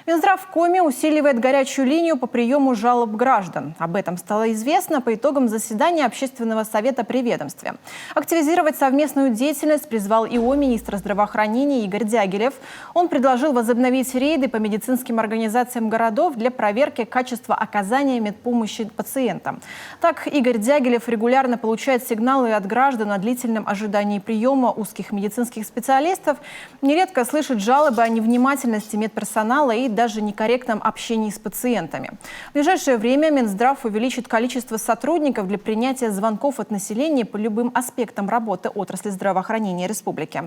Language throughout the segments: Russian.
Минздрав в Коми усиливает горячую линию по приему жалоб граждан. Об этом стало известно по итогам заседания Общественного совета при ведомстве. Активизировать совместную деятельность призвал ИО министра здравоохранения Игорь Дягилев. Он предложил возобновить рейды по медицинским организациям городов для проверки качества оказания медпомощи пациентам. Так, Игорь Дягилев регулярно получает сигналы от граждан о длительном ожидании приема узких медицинских специалистов, нередко слышит жалобы о невнимательности медперсонала и даже некорректном общении с пациентами. В ближайшее время Минздрав увеличит количество сотрудников для принятия звонков от населения по любым аспектам работы отрасли здравоохранения республики.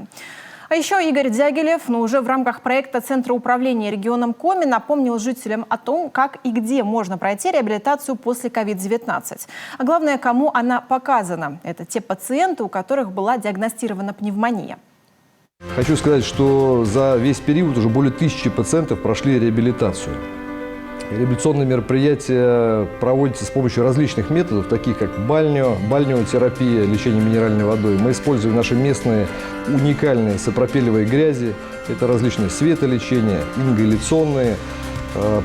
А еще Игорь Дягилев, уже в рамках проекта Центра управления регионом Коми, напомнил жителям о том, как и где можно пройти реабилитацию после COVID-19. А главное, кому она показана. Это те пациенты, у которых была диагностирована пневмония. Хочу сказать, что за весь период уже более 1000 пациентов прошли реабилитацию. Реабилитационные мероприятия проводятся с помощью различных методов, таких как бальнеотерапия, лечение минеральной водой. Мы используем наши местные уникальные сапропелевые грязи. Это различные светолечения, ингаляционные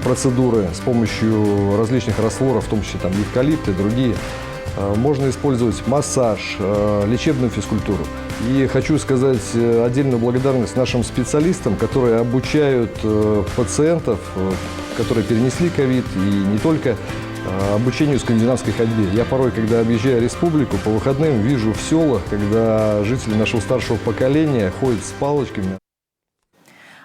процедуры с помощью различных растворов, в том числе там, эвкалипты и другие. Можно использовать массаж, лечебную физкультуру. И хочу сказать отдельную благодарность нашим специалистам, которые обучают пациентов, которые перенесли ковид, и не только обучению скандинавской ходьбе. Я порой, когда объезжаю республику, по выходным вижу в селах, когда жители нашего старшего поколения ходят с палочками.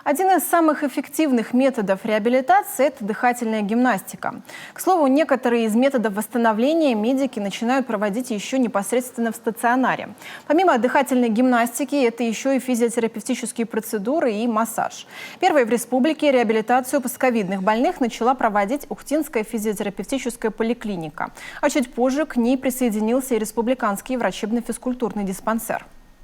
Один из самых эффективных методов реабилитации – это дыхательная гимнастика. К слову, некоторые из методов восстановления медики начинают проводить еще непосредственно в стационаре. Помимо дыхательной гимнастики, это еще и физиотерапевтические процедуры и массаж. Первой в республике реабилитацию постковидных больных начала проводить Ухтинская физиотерапевтическая поликлиника. А чуть позже к ней присоединился и республиканский врачебно-физкультурный диспансер.